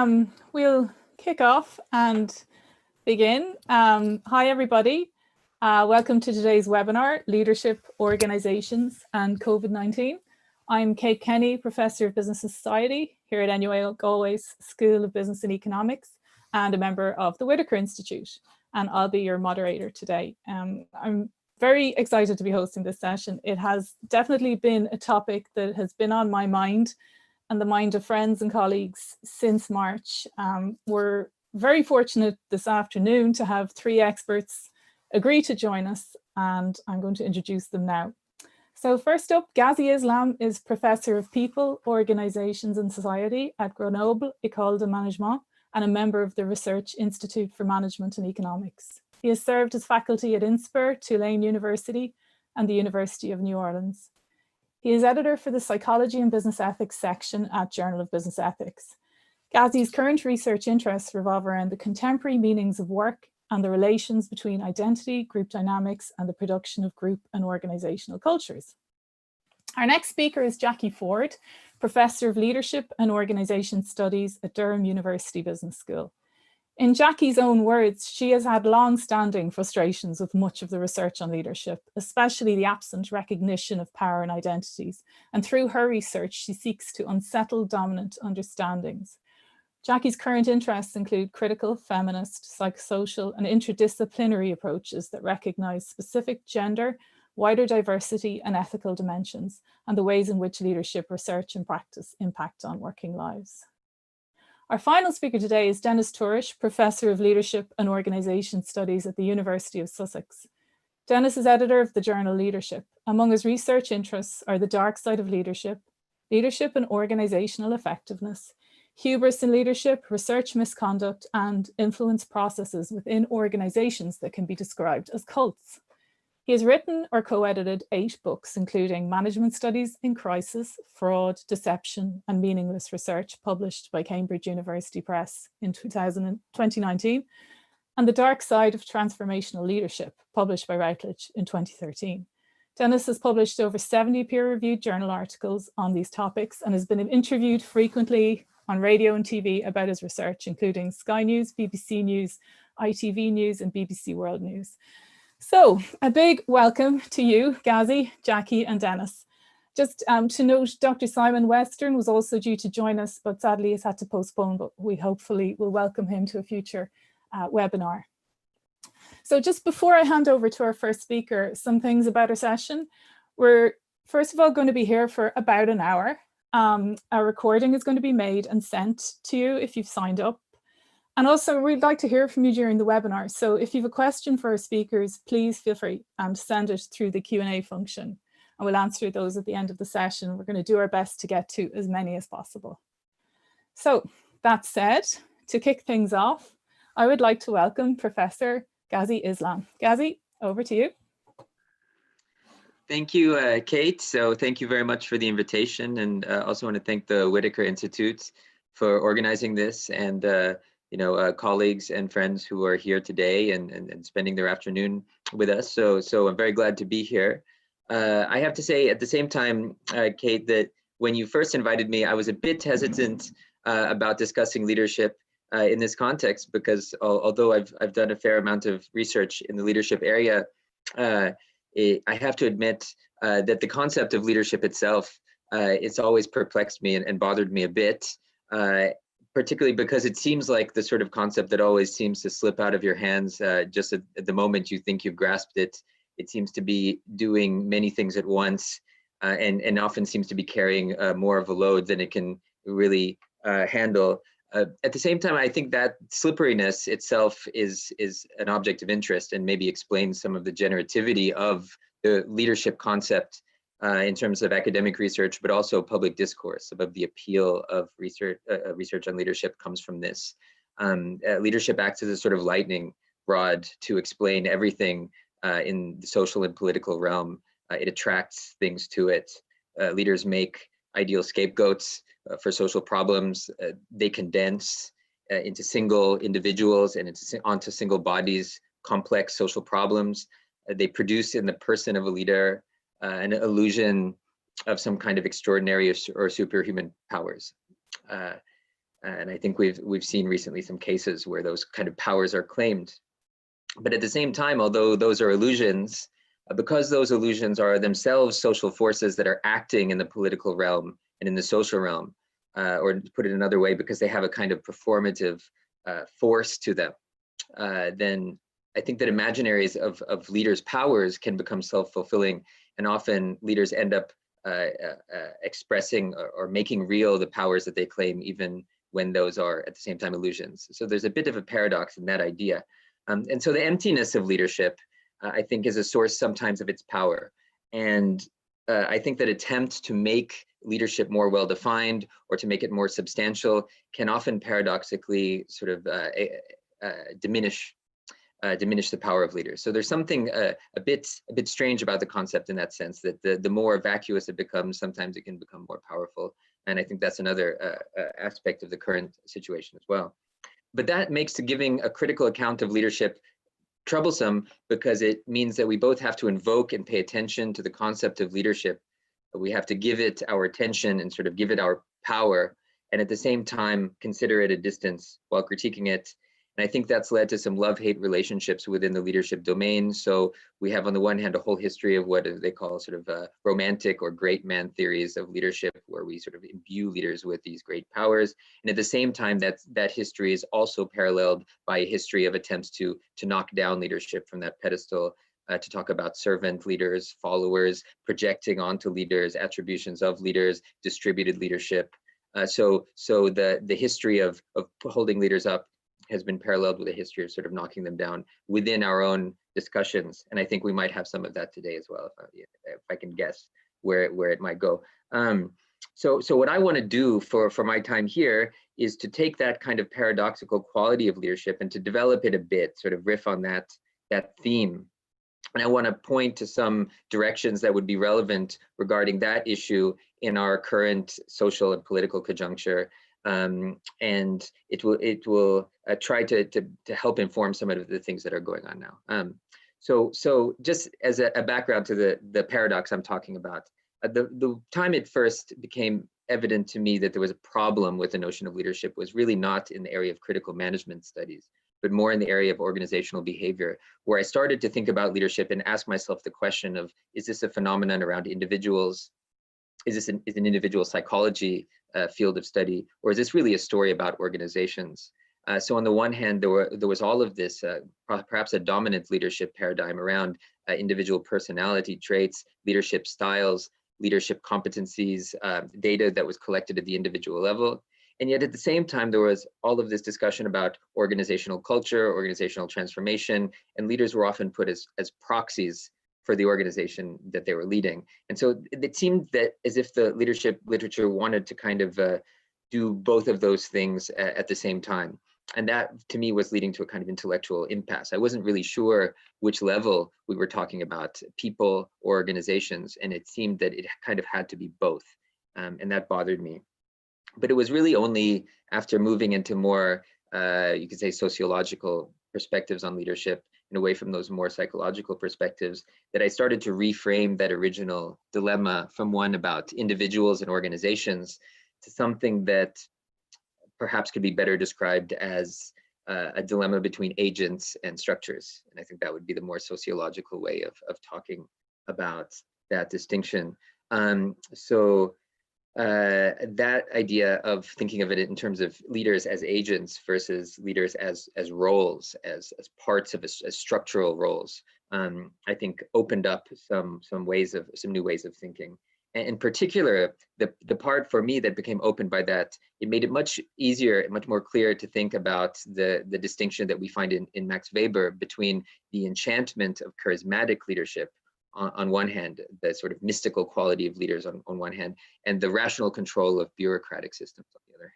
We'll kick off and begin. Hi, everybody. Welcome to today's webinar, Leadership, Organizations and COVID-19. I'm Kate Kenny, Professor of Business and Society here at NUA Galway's School of Business and Economics and a member of the Whitaker Institute. And I'll be your moderator today. I'm very excited to be hosting this session. It has definitely been a topic that has been on my mind and the mind of friends and colleagues since March. We're very fortunate this afternoon to have three experts agree to join us, and I'm going to introduce them now. So first up, Ghazi Islam is Professor of People, Organizations and Society at Grenoble École de Management and a member of the Research Institute for Management and Economics. He has served as faculty at INSPER, Tulane University and the University of New Orleans. He is editor for the Psychology and Business Ethics section at Journal of Business Ethics. Ghazi's current research interests revolve around the contemporary meanings of work and the relations between identity, group dynamics, and the production of group and organizational cultures. Our next speaker is Jackie Ford, Professor of Leadership and Organization Studies at Durham University Business School. In Jackie's own words, she has had long-standing frustrations with much of the research on leadership, especially the absent recognition of power and identities. And through her research, she seeks to unsettle dominant understandings. Jackie's current interests include critical, feminist, psychosocial, and interdisciplinary approaches that recognize specific gender, wider diversity, and ethical dimensions, and the ways in which leadership research and practice impact on working lives. Our final speaker today is Dennis Tourish, Professor of Leadership and Organization Studies at the University of Sussex. Dennis is editor of the journal Leadership. Among his research interests are the dark side of leadership, leadership and organizational effectiveness, hubris in leadership, research misconduct, and influence processes within organizations that can be described as cults. He has written or co-edited 8 books, including Management Studies in Crisis, Fraud, Deception, and Meaningless Research, published by Cambridge University Press in 2019, and The Dark Side of Transformational Leadership, published by Routledge in 2013. Dennis has published over 70 peer-reviewed journal articles on these topics and has been interviewed frequently on radio and TV about his research, including Sky News, BBC News, ITV News, and BBC World News. So a big welcome to you, Ghazi, Jackie, and Dennis. Just to note, Dr. Simon Western was also due to join us, but sadly has had to postpone, but we hopefully will welcome him to a future webinar. So just before I hand over to our first speaker, some things about our session. We're first of all going to be here for about an hour. A recording is going to be made and sent to you if you've signed up. And also, we'd like to hear from you during the webinar. So if you have a question for our speakers, please feel free to send it through the Q&A function. And we'll answer those at the end of the session. We're going to do our best to get to as many as possible. So that said, to kick things off, I would like to welcome Professor Ghazi Islam. Ghazi, over to you. Thank you, Kate. So thank you very much for the invitation. And also want to thank the Whitaker Institute for organizing this, and colleagues and friends who are here today and spending their afternoon with us. So I'm very glad to be here. I have to say at the same time, Kate, that when you first invited me, I was a bit hesitant about discussing leadership in this context, because although I've done a fair amount of research in the leadership area, I have to admit that the concept of leadership itself, it's always perplexed me and bothered me a bit. Particularly because it seems like the sort of concept that always seems to slip out of your hands just at the moment you think you've grasped it. It seems to be doing many things at once and often seems to be carrying more of a load than it can really handle. At the same time, I think that slipperiness itself is an object of interest and maybe explains some of the generativity of the leadership concept in terms of academic research, but also public discourse. Some of the appeal of research on leadership comes from this. Leadership acts as a sort of lightning rod to explain everything in the social and political realm. It attracts things to it. Leaders make ideal scapegoats for social problems. They condense into single individuals and onto single bodies complex social problems. They produce in the person of a leader an illusion of some kind of extraordinary or superhuman powers. And I think we've seen recently some cases where those kind of powers are claimed. But at the same time, although those are illusions, because those illusions are themselves social forces that are acting in the political realm and in the social realm, or to put it another way, because they have a kind of performative force to them, then I think that imaginaries of leaders' powers can become self-fulfilling, and often leaders end up expressing or making real the powers that they claim, even when those are at the same time illusions. So there's a bit of a paradox in that idea. And so the emptiness of leadership, I think, is a source sometimes of its power. And I think that attempts to make leadership more well-defined or to make it more substantial can often paradoxically sort of diminish the power of leaders. So there's something a bit strange about the concept in that sense, that the more vacuous it becomes, sometimes it can become more powerful. And I think that's another aspect of the current situation as well. But that makes giving a critical account of leadership troublesome, because it means that we both have to invoke and pay attention to the concept of leadership. We have to give it our attention and sort of give it our power, and at the same time consider it a distance while critiquing it. And I think that's led to some love-hate relationships within the leadership domain. So we have on the one hand a whole history of what they call sort of romantic or great man theories of leadership, where we sort of imbue leaders with these great powers. And at the same time, that history is also paralleled by a history of attempts to knock down leadership from that pedestal, to talk about servant leaders, followers, projecting onto leaders, attributions of leaders, distributed leadership. So the history of holding leaders up has been paralleled with a history of sort of knocking them down within our own discussions. And I think we might have some of that today as well, if I can guess where it might go. So what I want to do for my time here is to take that kind of paradoxical quality of leadership and to develop it a bit, sort of riff on that theme. And I want to point to some directions that would be relevant regarding that issue in our current social and political conjuncture. And it will try to help inform some of the things that are going on now. So just as a background to the paradox I'm talking about, the time it first became evident to me that there was a problem with the notion of leadership was really not in the area of critical management studies, but more in the area of organizational behavior, where I started to think about leadership and ask myself the question of, is this a phenomenon around individuals? Is this an individual psychology field of study, or is this really a story about organizations? So on the one hand, there was all of this, perhaps a dominant leadership paradigm around individual personality traits, leadership styles, leadership competencies, data that was collected at the individual level. And yet at the same time, there was all of this discussion about organizational culture, organizational transformation, and leaders were often put as proxies for the organization that they were leading. And so it seemed that as if the leadership literature wanted to kind of do both of those things at the same time. And that to me was leading to a kind of intellectual impasse. I wasn't really sure which level we were talking about, people or organizations, and it seemed that it kind of had to be both. And that bothered me. But it was really only after moving into more, you could say, sociological perspectives on leadership and away from those more psychological perspectives that I started to reframe that original dilemma from one about individuals and organizations to something that perhaps could be better described as a dilemma between agents and structures. And I think that would be the more sociological way of talking about that distinction. That idea of thinking of it in terms of leaders as agents versus leaders as roles, as parts of as structural roles, I think opened up some new ways of thinking. And in particular, the part for me that became opened by that, it made it much easier, much more clear to think about the distinction that we find in Max Weber between the enchantment of charismatic leadership on one hand, the sort of mystical quality of leaders on one hand, and the rational control of bureaucratic systems on the other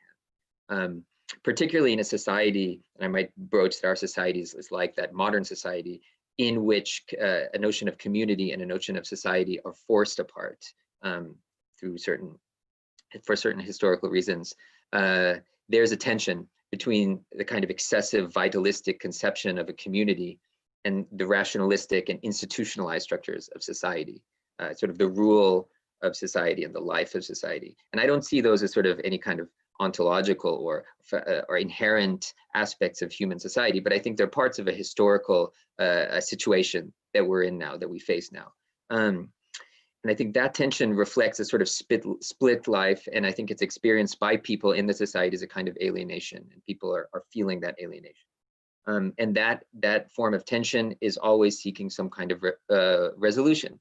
hand. Particularly in a society, and I might broach that our society is like that modern society, in which a notion of community and a notion of society are forced apart for certain historical reasons. There's a tension between the kind of excessive vitalistic conception of a community and the rationalistic and institutionalized structures of society, sort of the rule of society and the life of society. And I don't see those as sort of any kind of ontological or inherent aspects of human society, but I think they're parts of a historical situation that we're in now, that we face now. And I think that tension reflects a sort of split life, and I think it's experienced by people in the society as a kind of alienation, and people are feeling that alienation. And that form of tension is always seeking some kind of resolution.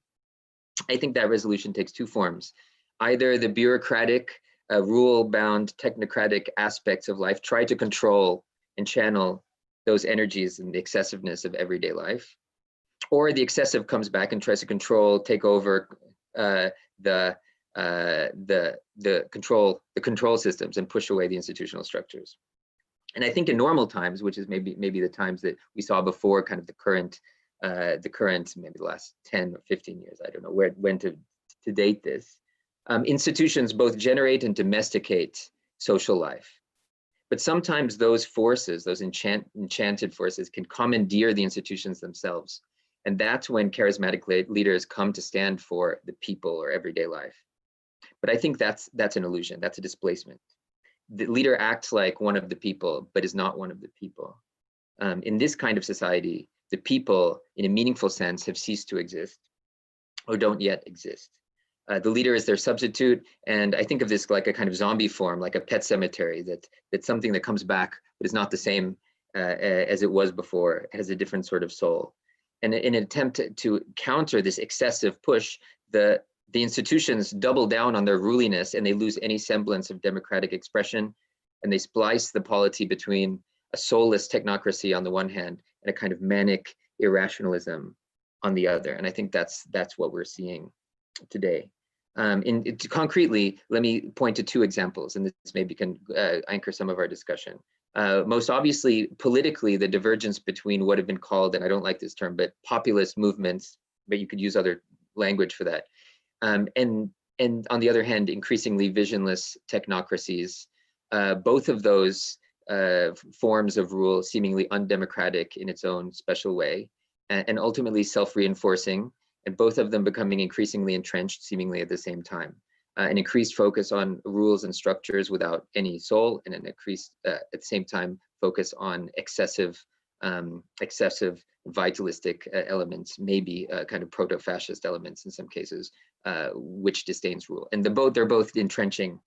I think that resolution takes two forms. Either the bureaucratic, rule-bound, technocratic aspects of life try to control and channel those energies and the excessiveness of everyday life, or the excessive comes back and tries to control, take over the control systems and push away the institutional structures. And I think in normal times, which is maybe the times that we saw before, kind of the current maybe the last 10 or 15 years, I don't know when to date this, institutions both generate and domesticate social life. But sometimes those forces, those enchanted forces, can commandeer the institutions themselves. And that's when charismatic leaders come to stand for the people or everyday life. But I think that's an illusion, that's a displacement. The leader acts like one of the people, but is not one of the people. In this kind of society, the people, in a meaningful sense, have ceased to exist or don't yet exist. The leader is their substitute, and I think of this like a kind of zombie form, like a pet cemetery, that's something that comes back, but is not the same as it was before. It has a different sort of soul. And in an attempt to counter this excessive push, the institutions double down on their ruliness, and they lose any semblance of democratic expression, and they splice the polity between a soulless technocracy on the one hand and a kind of manic irrationalism on the other. And I think that's what we're seeing today. Concretely, let me point to two examples, and this maybe can anchor some of our discussion. Most obviously, politically, the divergence between what have been called, and I don't like this term, but populist movements, but you could use other language for that. And on the other hand, increasingly visionless technocracies, both of those forms of rule seemingly undemocratic in its own special way, and ultimately self-reinforcing, and both of them becoming increasingly entrenched seemingly at the same time. An increased focus on rules and structures without any soul, and an increased, at the same time, focus on excessive vitalistic elements, maybe kind of proto-fascist elements in some cases, which disdains rule. And they're both entrenching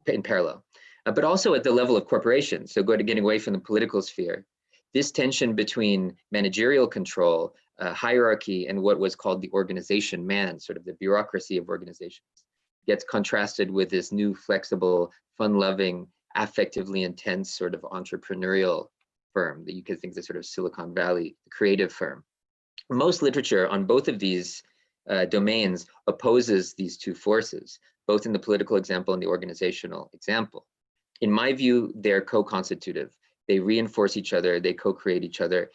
in parallel. But also at the level of corporations, so getting away from the political sphere, this tension between managerial control, hierarchy, and what was called the organization man, sort of the bureaucracy of organizations, gets contrasted with this new, flexible, fun-loving, affectively intense sort of entrepreneurial firm that you could think of as sort of Silicon Valley, the creative firm. Most literature on both of these domains opposes these two forces, both in the political example and the organizational example. In my view, they're co-constitutive. They reinforce each other, they co-create each other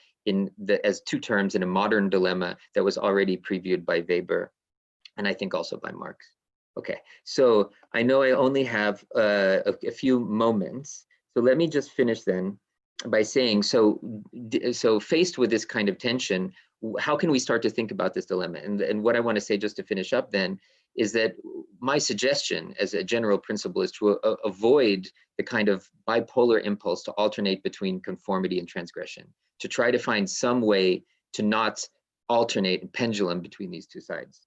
as two terms in a modern dilemma that was already previewed by Weber, and I think also by Marx. Okay, so I know I only have a few moments, so let me just finish then by saying, so faced with this kind of tension, how can we start to think about this dilemma? And what I want to say just to finish up then is that my suggestion as a general principle is to avoid the kind of bipolar impulse to alternate between conformity and transgression, to try to find some way to not alternate and pendulum between these two sides,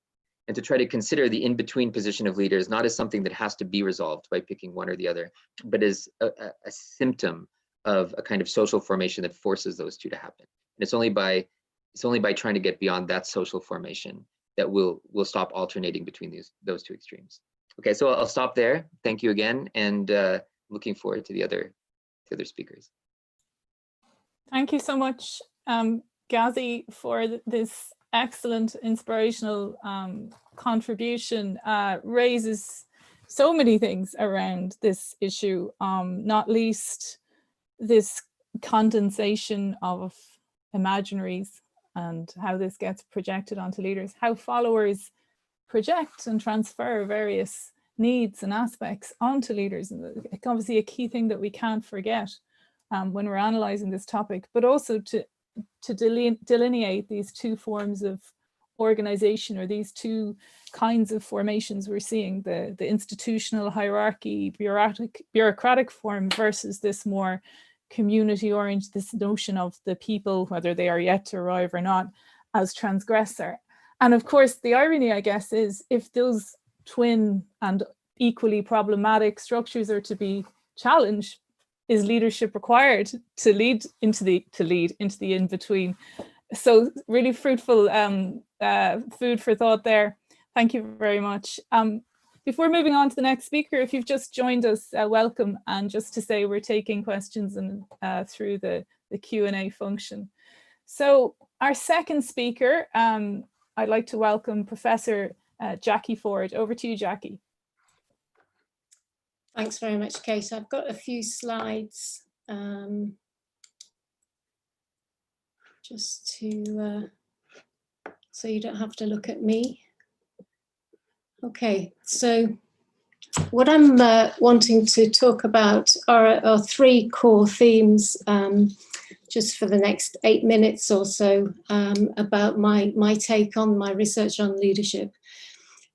and to try to consider the in-between position of leaders not as something that has to be resolved by picking one or the other, but as a symptom of a kind of social formation that forces those two to happen. And it's only by trying to get beyond that social formation that we'll stop alternating between those two extremes. Okay, so I'll stop there. Thank you again, and looking forward to the other speakers. Thank you so much, Ghazi, for this excellent, inspirational contribution. Raises so many things around this issue, not least this condensation of imaginaries and how this gets projected onto leaders, how followers project and transfer various needs and aspects onto leaders. And it's obviously a key thing that we can't forget when we're analysing this topic, but also to delineate these two forms of organization, or these two kinds of formations we're seeing, the institutional hierarchy, bureaucratic form versus this more community-oriented, this notion of the people, whether they are yet to arrive or not, as transgressor. And of course, the irony, I guess, is if those twin and equally problematic structures are to be challenged, is leadership required to lead into the in-between? So really fruitful food for thought there. Thank you very much. Before moving on to the next speaker, if you've just joined us, welcome. And just to say, we're taking questions and through the Q&A function. So our second speaker, I'd like to welcome Professor Jackie Ford. Over to you, Jackie. Thanks very much, Kate. I've got a few slides just to, so you don't have to look at me. Okay, so what I'm wanting to talk about are three core themes, just for the next 8 minutes or so, about my take on my research on leadership.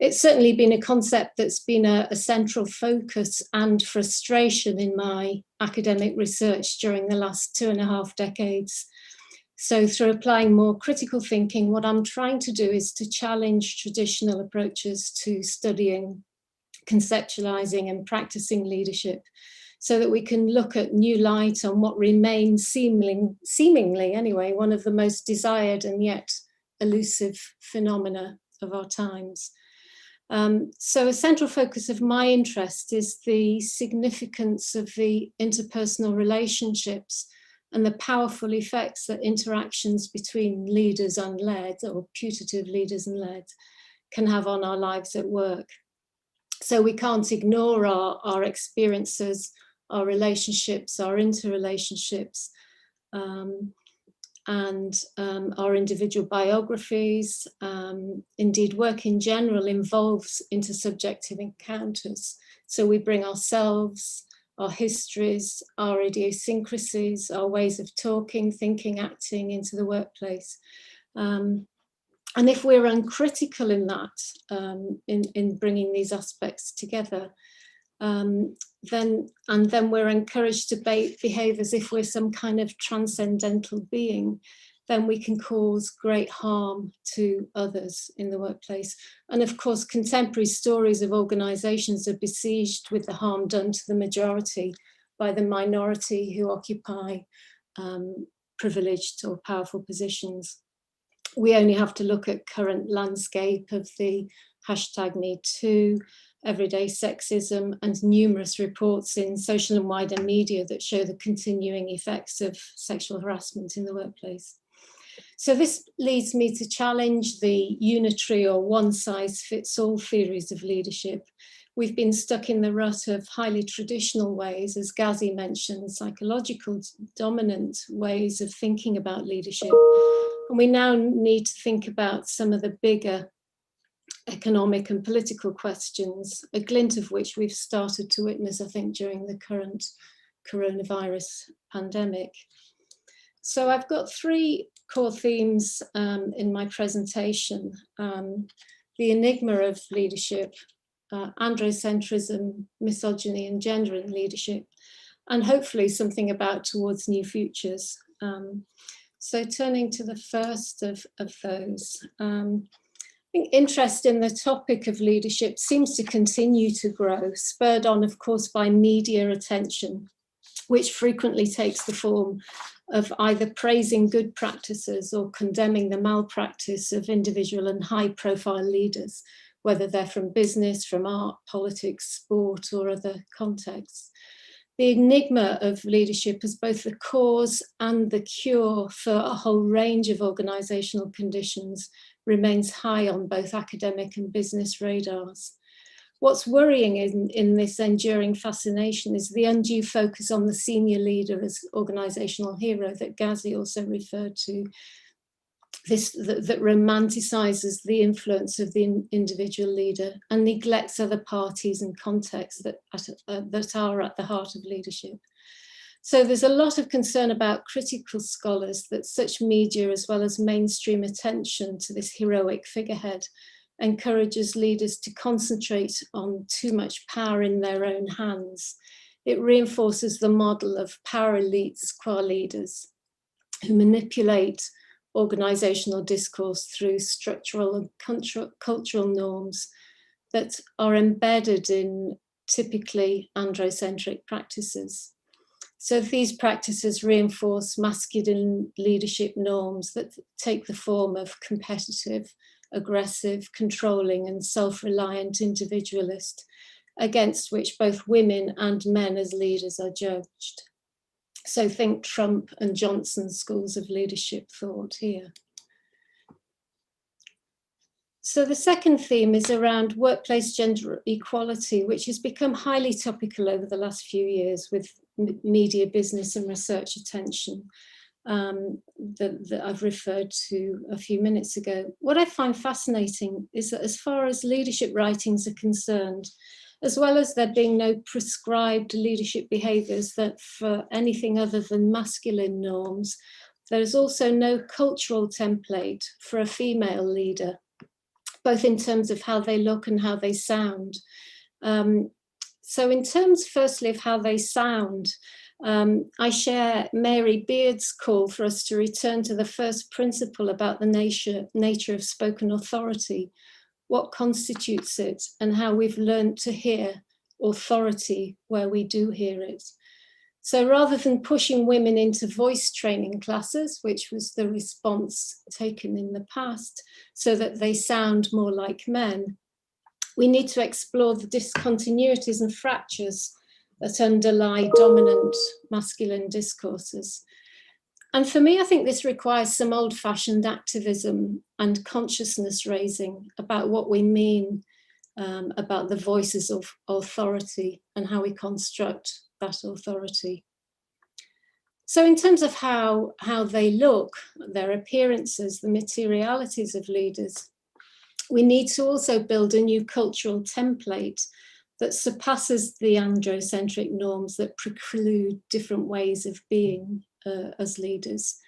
It's certainly been a concept that's been a central focus and frustration in my academic research during the last 2.5 decades. So through applying more critical thinking, what I'm trying to do is to challenge traditional approaches to studying, conceptualizing and practicing leadership, so that we can look at new light on what remains seemingly anyway, one of the most desired and yet elusive phenomena of our times. So a central focus of my interest is the significance of the interpersonal relationships and the powerful effects that interactions between leaders and led, or putative leaders and led, can have on our lives at work. So we can't ignore our experiences, our relationships, our interrelationships, and our individual biographies. Indeed, work in general involves intersubjective encounters. So we bring ourselves, our histories, our idiosyncrasies, our ways of talking, thinking, acting into the workplace. And if we're uncritical in that, in bringing these aspects together, then we're encouraged to behave as if we're some kind of transcendental being, then we can cause great harm to others in the workplace. And of course, contemporary stories of organizations are besieged with the harm done to the majority by the minority who occupy privileged or powerful positions. We only have to look at current landscape of the #MeToo, everyday sexism, and numerous reports in social and wider media that show the continuing effects of sexual harassment in the workplace. So this leads me to challenge the unitary or one-size-fits-all theories of leadership. We've been stuck in the rut of highly traditional ways, as Ghazi mentioned, psychological dominant ways of thinking about leadership. And we now need to think about some of the bigger economic and political questions, a glint of which we've started to witness, I think, during the current coronavirus pandemic. So I've got three core themes in my presentation: the enigma of leadership, androcentrism, misogyny and gender in leadership, and hopefully something about towards new futures. So turning to the first of those, I think interest in the topic of leadership seems to continue to grow, spurred on, of course, by media attention, which frequently takes the form of either praising good practices or condemning the malpractice of individual and high-profile leaders, whether they're from business, from art, politics, sport, or other contexts. The enigma of leadership as both the cause and the cure for a whole range of organisational conditions remains high on both academic and business radars. What's worrying in this enduring fascination is the undue focus on the senior leader as organisational hero that Ghazi also referred to, that romanticizes the influence of the individual leader and neglects other parties and contexts that are at the heart of leadership. So there's a lot of concern about critical scholars that such media, as well as mainstream attention to this heroic figurehead, encourages leaders to concentrate on too much power in their own hands. It reinforces the model of power elites qua leaders who manipulate organizational discourse through structural and cultural norms that are embedded in typically androcentric practices. So these practices reinforce masculine leadership norms that take the form of competitive, aggressive, controlling, and self-reliant individualist, against which both women and men as leaders are judged. So think Trump and Johnson schools of leadership thought here. So the second theme is around workplace gender equality, which has become highly topical over the last few years with media, business, and research attention that I've referred to a few minutes ago. What I find fascinating is that as far as leadership writings are concerned, as well as there being no prescribed leadership behaviours that for anything other than masculine norms, there is also no cultural template for a female leader, both in terms of how they look and how they sound. So in terms, firstly, of how they sound, I share Mary Beard's call for us to return to the first principle about the nature of spoken authority, what constitutes it, and how we've learned to hear authority where we do hear it. So rather than pushing women into voice training classes, which was the response taken in the past, so that they sound more like men, we need to explore the discontinuities and fractures that underlie dominant masculine discourses. And for me, I think this requires some old-fashioned activism and consciousness raising about what we mean about the voices of authority and how we construct that authority. So in terms of how they look, their appearances, the materialities of leaders, we need to also build a new cultural template that surpasses the androcentric norms that preclude different ways of being as leaders.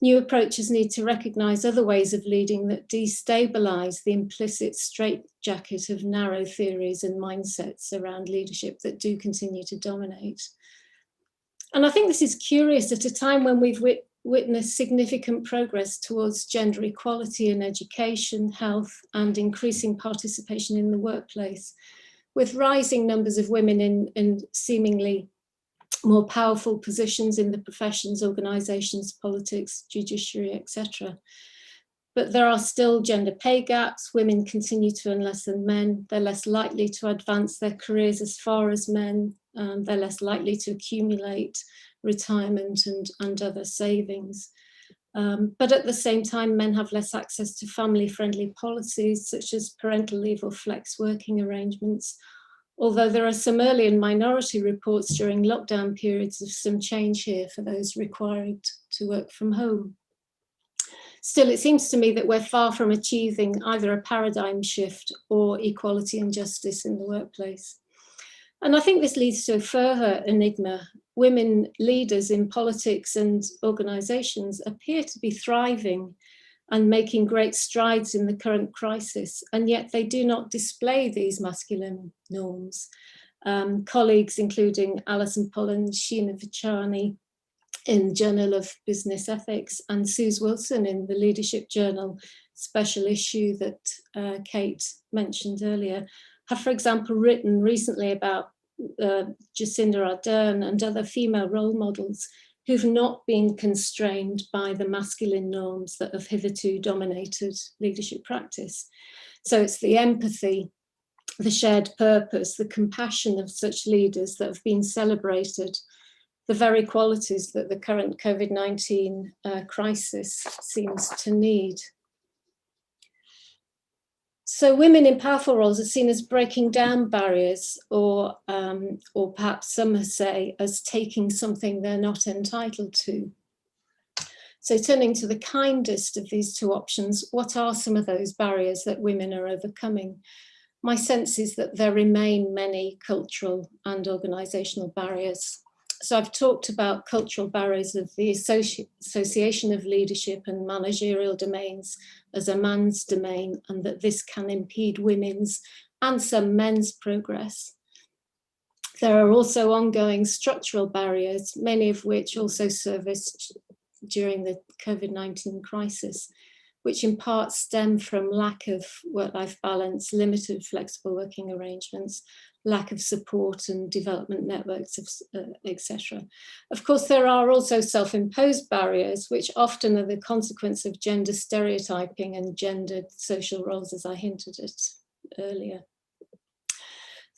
New approaches need to recognise other ways of leading that destabilise the implicit straitjacket of narrow theories and mindsets around leadership that do continue to dominate. And I think this is curious at a time when we've witnessed significant progress towards gender equality in education, health, and increasing participation in the workplace, with rising numbers of women in seemingly more powerful positions in the professions, organisations, politics, judiciary, etc. But there are still gender pay gaps. Women continue to earn less than men. They're less likely to advance their careers as far as men. They're less likely to accumulate retirement and other savings. But at the same time, men have less access to family-friendly policies such as parental leave or flex working arrangements, although there are some early and minority reports during lockdown periods of some change here for those required to work from home. Still, it seems to me that we're far from achieving either a paradigm shift or equality and justice in the workplace. And I think this leads to a further enigma. Women leaders in politics and organisations appear to be thriving and making great strides in the current crisis, and yet they do not display these masculine norms. Colleagues including Alison Pollan, Sheena Vichani in Journal of Business Ethics, and Suze Wilson in the Leadership Journal special issue that Kate mentioned earlier, have, for example, written recently about Jacinda Ardern and other female role models who've not been constrained by the masculine norms that have hitherto dominated leadership practice. So it's the empathy, the shared purpose, the compassion of such leaders that have been celebrated, the very qualities that the current COVID-19 crisis seems to need. So women in powerful roles are seen as breaking down barriers, or perhaps some say as taking something they're not entitled to. So turning to the kindest of these two options, what are some of those barriers that women are overcoming? My sense is that there remain many cultural and organisational barriers. So I've talked about cultural barriers of the association of leadership and managerial domains as a man's domain, and that this can impede women's and some men's progress. There are also ongoing structural barriers, many of which also surfaced during the COVID-19 crisis, which in part stem from lack of work-life balance, limited flexible working arrangements, lack of support and development networks, etc. Of course, there are also self-imposed barriers, which often are the consequence of gender stereotyping and gendered social roles, as I hinted at earlier.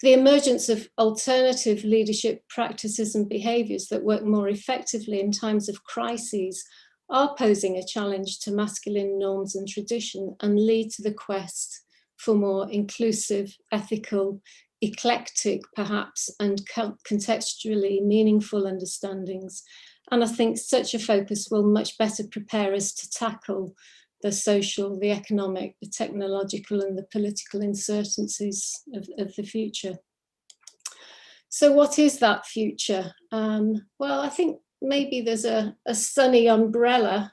The emergence of alternative leadership practices and behaviours that work more effectively in times of crises are posing a challenge to masculine norms and tradition and lead to the quest for more inclusive, ethical, eclectic perhaps, and contextually meaningful understandings. And I think such a focus will much better prepare us to tackle the social, the economic, the technological and the political uncertainties of the future. So what is that future? Well, I think maybe there's a sunny umbrella,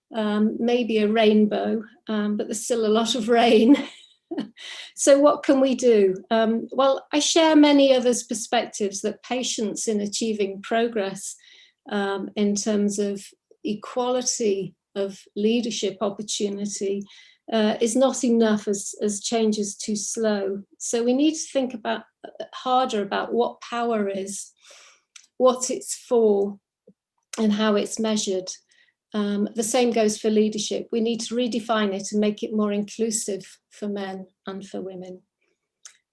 maybe a rainbow, but there's still a lot of rain. So what can we do? Well, I share many others' perspectives that patience in achieving progress in terms of equality of leadership opportunity is not enough as change is too slow. So we need to think harder about what power is, what it's for, and how it's measured. The same goes for leadership. We need to redefine it and make it more inclusive for men and for women.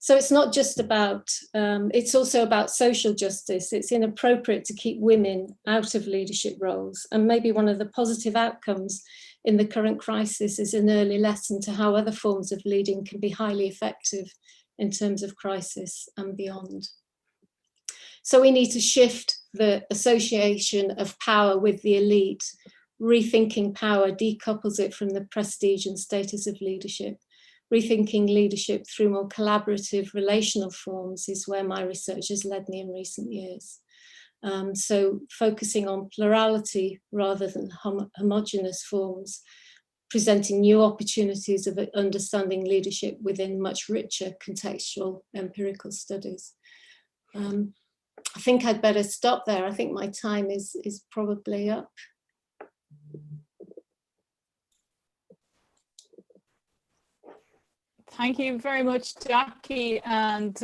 So it's not just about, it's also about social justice. It's inappropriate to keep women out of leadership roles. And maybe one of the positive outcomes in the current crisis is an early lesson to how other forms of leading can be highly effective in terms of crisis and beyond. So we need to shift the association of power with the elite. Rethinking power decouples it from the prestige and status of leadership. Rethinking leadership through more collaborative relational forms is where my research has led me in recent years. So focusing on plurality rather than homogeneous forms, presenting new opportunities of understanding leadership within much richer contextual empirical studies. I think I'd better stop there. I think my time is probably up. Thank you very much, Jackie. And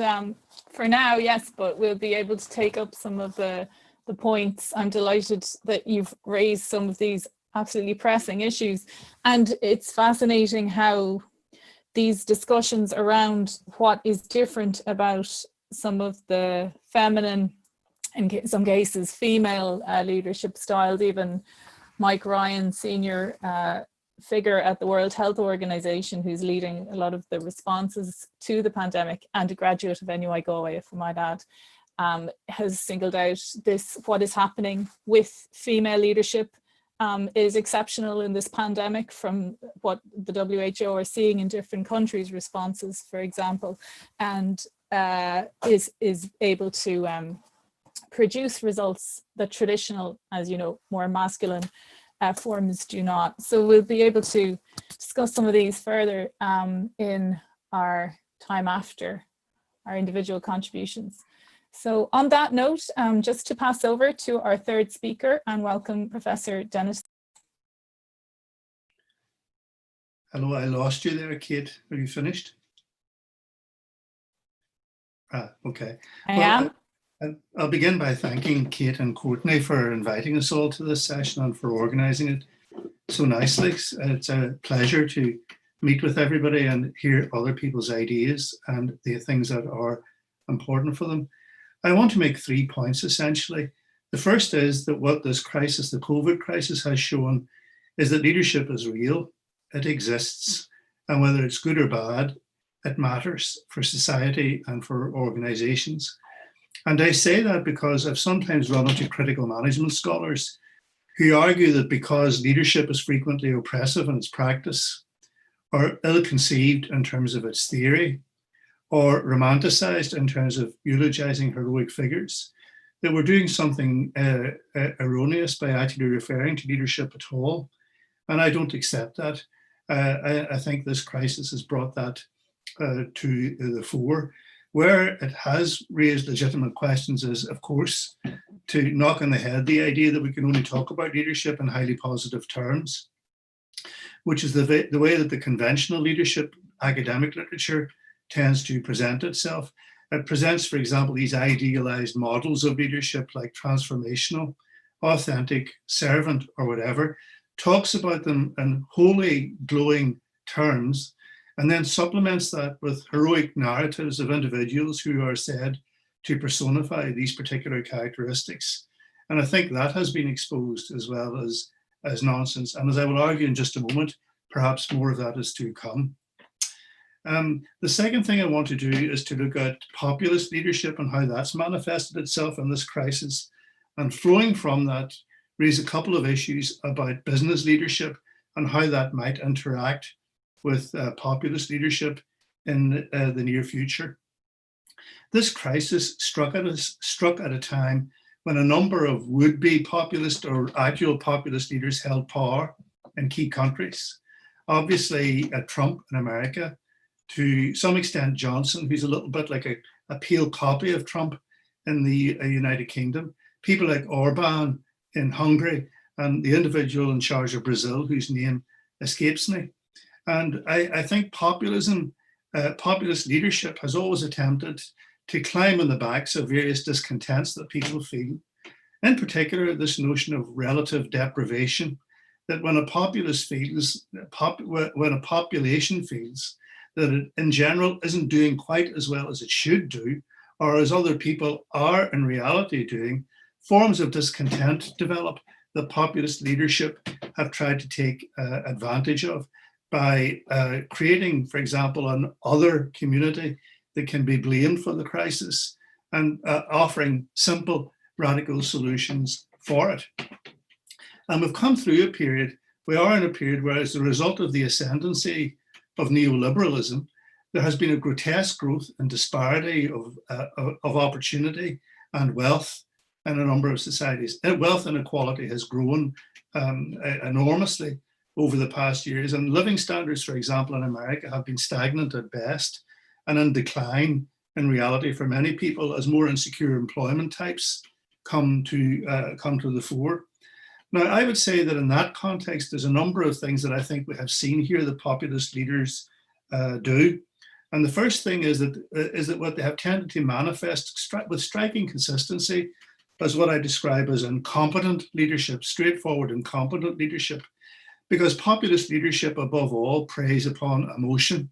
for now, yes, but we'll be able to take up some of the points. I'm delighted that you've raised some of these absolutely pressing issues. And it's fascinating how these discussions around what is different about some of the feminine, in some cases, female leadership styles, even Mike Ryan, senior figure at the World Health Organization, who's leading a lot of the responses to the pandemic, and a graduate of NUI Galway, if I might add, has singled out this, what is happening with female leadership is exceptional in this pandemic from what the WHO are seeing in different countries' responses, for example, and is able to produce results that traditional, as you know, more masculine forms do not. So we'll be able to discuss some of these further in our time after our individual contributions. So on that note, just to pass over to our third speaker and welcome Professor Dennis. Hello, I lost you there, Kate. Are you finished? Okay. I am. I'll begin by thanking Kate and Courtney for inviting us all to this session and for organising it so nicely. It's a pleasure to meet with everybody and hear other people's ideas and the things that are important for them. I want to make 3 points essentially. The first is that what this crisis, the COVID crisis, has shown is that leadership is real, it exists, and whether it's good or bad, it matters for society and for organisations. And I say that because I've sometimes run into critical management scholars who argue that because leadership is frequently oppressive in its practice, or ill-conceived in terms of its theory, or romanticized in terms of eulogizing heroic figures, that we're doing something erroneous by actually referring to leadership at all. And I don't accept that. I think this crisis has brought that to the fore. Where it has raised legitimate questions is, of course, to knock on the head the idea that we can only talk about leadership in highly positive terms, which is the way that the conventional leadership academic literature tends to present itself. It presents, for example, these idealized models of leadership like transformational, authentic, servant, or whatever, talks about them in wholly glowing terms, and then supplements that with heroic narratives of individuals who are said to personify these particular characteristics. And I think that has been exposed as well as nonsense. And as I will argue in just a moment, perhaps more of that is to come. The second thing I want to do is to look at populist leadership and how that's manifested itself in this crisis. And flowing from that, raise a couple of issues about business leadership and how that might interact with populist leadership in the near future. This crisis struck at a time when a number of would-be populist or actual populist leaders held power in key countries. Obviously, Trump in America, to some extent Johnson, who's a little bit like a pale copy of Trump in the United Kingdom, people like Orban in Hungary, and the individual in charge of Brazil, whose name escapes me. And I think populist leadership has always attempted to climb on the backs of various discontents that people feel. In particular, this notion of relative deprivation, that when a population feels that it in general isn't doing quite as well as it should do, or as other people are in reality doing, forms of discontent develop that populist leadership have tried to take advantage of by creating, for example, an other community that can be blamed for the crisis and offering simple, radical solutions for it. And we've come through a period, we are in a period where as a result of the ascendancy of neoliberalism, there has been a grotesque growth and disparity of opportunity and wealth in a number of societies. Wealth inequality has grown enormously over the past years, and living standards, for example, in America have been stagnant at best and in decline in reality for many people as more insecure employment types come to the fore. Now, I would say that in that context, there's a number of things that I think we have seen here that populist leaders do. And the first thing is that what they have tended to manifest with striking consistency is what I describe as incompetent leadership, straightforward incompetent leadership, because populist leadership above all preys upon emotion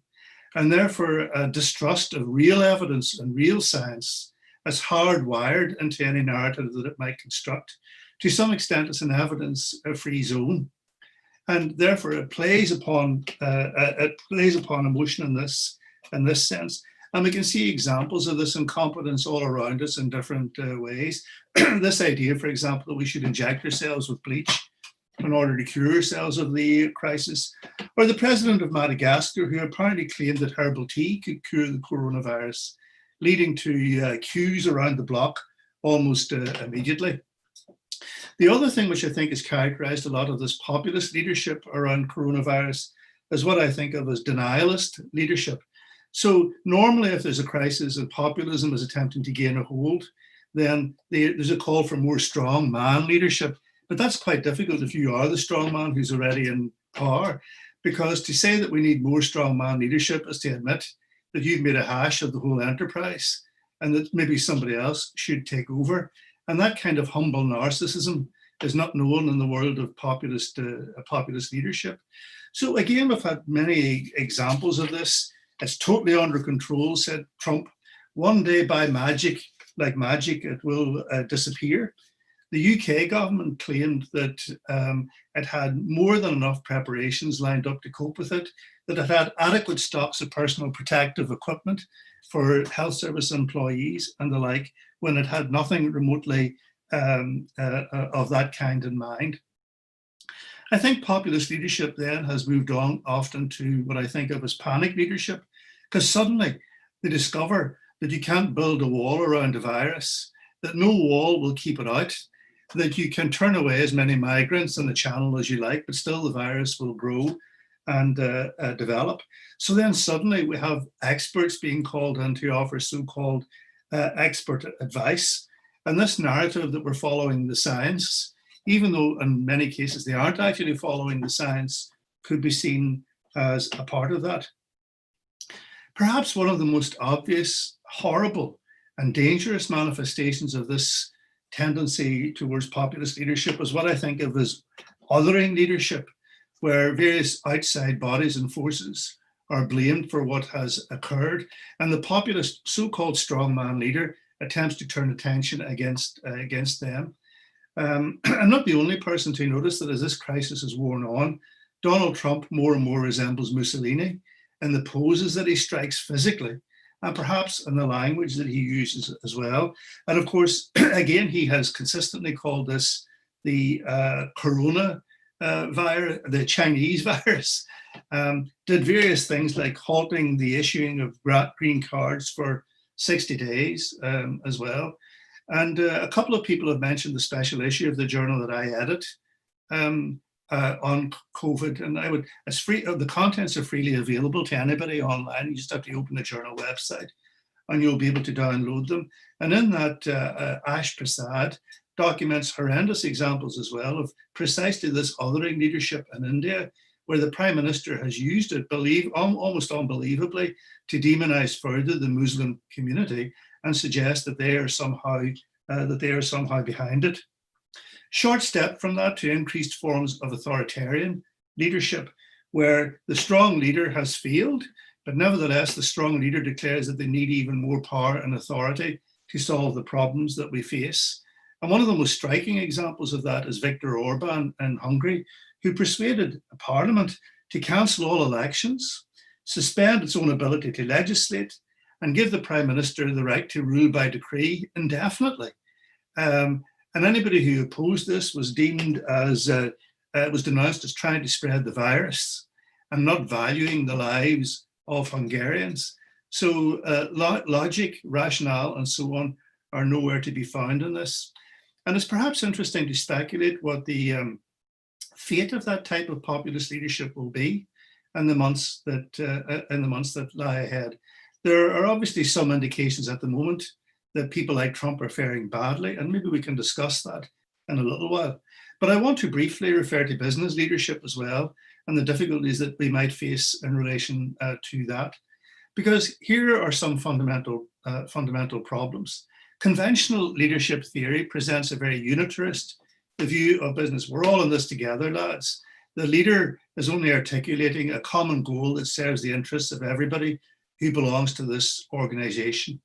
and therefore a distrust of real evidence and real science as hardwired into any narrative that it might construct. To some extent, it's an evidence-free zone, and therefore it plays upon emotion in this sense. And we can see examples of this incompetence all around us in different ways. This idea, for example, that we should inject ourselves with bleach in order to cure ourselves of the crisis, or the president of Madagascar, who apparently claimed that herbal tea could cure the coronavirus, leading to queues around the block almost immediately. The other thing which I think has characterized a lot of this populist leadership around coronavirus is what I think of as denialist leadership. So normally if there's a crisis and populism is attempting to gain a hold, then there's a call for more strong man leadership. But that's quite difficult if you are the strong man who's already in power, because to say that we need more strong man leadership is to admit that you've made a hash of the whole enterprise and that maybe somebody else should take over. And that kind of humble narcissism is not known in the world of populist leadership. So again, we've had many examples of this. It's totally under control, said Trump. One day by magic, like magic, it will disappear. The UK government claimed that it had more than enough preparations lined up to cope with it, that it had adequate stocks of personal protective equipment for health service employees and the like, when it had nothing remotely of that kind in mind. I think populist leadership then has moved on often to what I think of as panic leadership, because suddenly they discover that you can't build a wall around a virus, that no wall will keep it out, that you can turn away as many migrants in the channel as you like, but still the virus will grow and develop. So then suddenly we have experts being called in to offer so-called expert advice. And this narrative that we're following the science, even though in many cases they aren't actually following the science, could be seen as a part of that. Perhaps one of the most obvious, horrible, and dangerous manifestations of this tendency towards populist leadership is what I think of as othering leadership, where various outside bodies and forces are blamed for what has occurred, and the populist so-called strongman leader attempts to turn attention against them. I'm not the only person to notice that as this crisis has worn on, Donald Trump more and more resembles Mussolini in the poses that he strikes physically, and perhaps in the language that he uses as well. And of course, again, he has consistently called this the corona virus, the Chinese virus. Did various things like halting the issuing of green cards for 60 days as well. And a couple of people have mentioned the special issue of the journal that I edit on COVID, and it's free. The contents are freely available to anybody online. You just have to open the journal website, and you'll be able to download them. And in that, Ash Prasad documents horrendous examples as well of precisely this othering leadership in India, where the Prime Minister has used it, almost unbelievably, to demonize further the Muslim community and suggest that they are somehow behind it. Short step from that to increased forms of authoritarian leadership, where the strong leader has failed, but nevertheless the strong leader declares that they need even more power and authority to solve the problems that we face. And one of the most striking examples of that is Viktor Orban in Hungary, who persuaded a parliament to cancel all elections, suspend its own ability to legislate, and give the Prime Minister the right to rule by decree indefinitely. And anybody who opposed this was deemed as, was denounced as trying to spread the virus and not valuing the lives of Hungarians. So logic, rationale, and so on are nowhere to be found in this. And it's perhaps interesting to speculate what the fate of that type of populist leadership will be in the months that lie ahead. There are obviously some indications at the moment that people like Trump are faring badly, and maybe we can discuss that in a little while. But I want to briefly refer to business leadership as well, and the difficulties that we might face in relation to that, because here are some fundamental problems. Conventional leadership theory presents a very unitarist view of business. We're all in this together, lads. The leader is only articulating a common goal that serves the interests of everybody who belongs to this organization.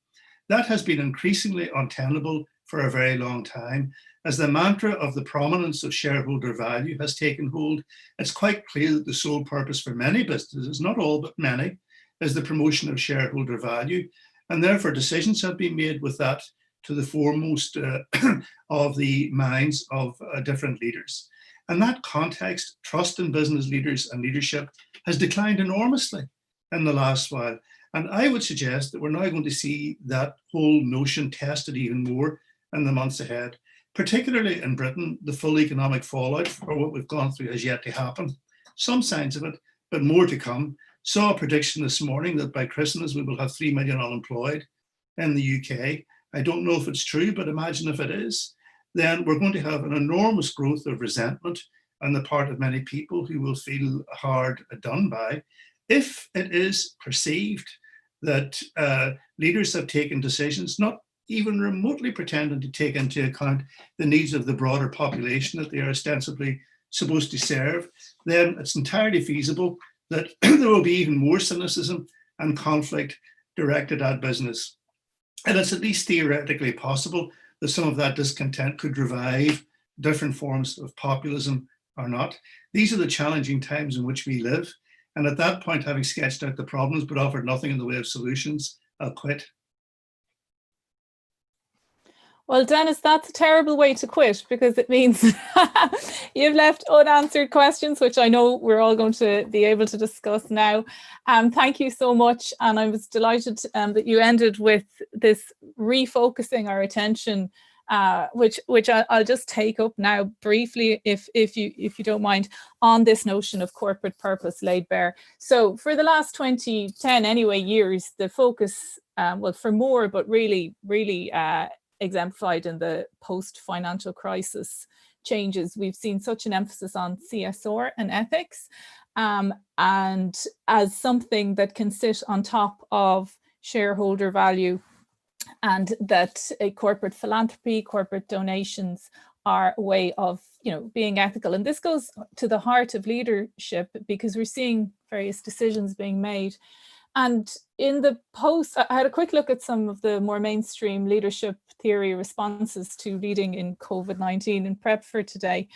That has been increasingly untenable for a very long time. As the mantra of the prominence of shareholder value has taken hold, it's quite clear that the sole purpose for many businesses, not all but many, is the promotion of shareholder value. And therefore decisions have been made with that to the foremost of the minds of different leaders. In that context, trust in business leaders and leadership has declined enormously in the last while. And I would suggest that we're now going to see that whole notion tested even more in the months ahead. Particularly in Britain, the full economic fallout for what we've gone through has yet to happen. Some signs of it, but more to come. Saw a prediction this morning that by Christmas we will have 3 million unemployed in the UK. I don't know if it's true, but imagine if it is. Then we're going to have an enormous growth of resentment on the part of many people who will feel hard done by if it is perceived that leaders have taken decisions, not even remotely pretending to take into account the needs of the broader population that they are ostensibly supposed to serve. Then it's entirely feasible that there will be even more cynicism and conflict directed at business. And it's at least theoretically possible that some of that discontent could revive different forms of populism or not. These are the challenging times in which we live. And at that point, having sketched out the problems but offered nothing in the way of solutions, I'll quit. Well, Dennis, that's a terrible way to quit, because it means you've left unanswered questions, which I know we're all going to be able to discuss now. Thank you so much. And I was delighted that you ended with this refocusing our attention which I'll just take up now briefly, if you don't mind, on this notion of corporate purpose laid bare. So for the last 10 anyway years, the focus, well, for more, but really exemplified in the post-financial crisis changes, we've seen such an emphasis on CSR and ethics, and as something that can sit on top of shareholder value, and that a corporate philanthropy, corporate donations are a way of, being ethical. And this goes to the heart of leadership, because we're seeing various decisions being made. And in the post, I had a quick look at some of the more mainstream leadership theory responses to leading in COVID-19 in prep for today.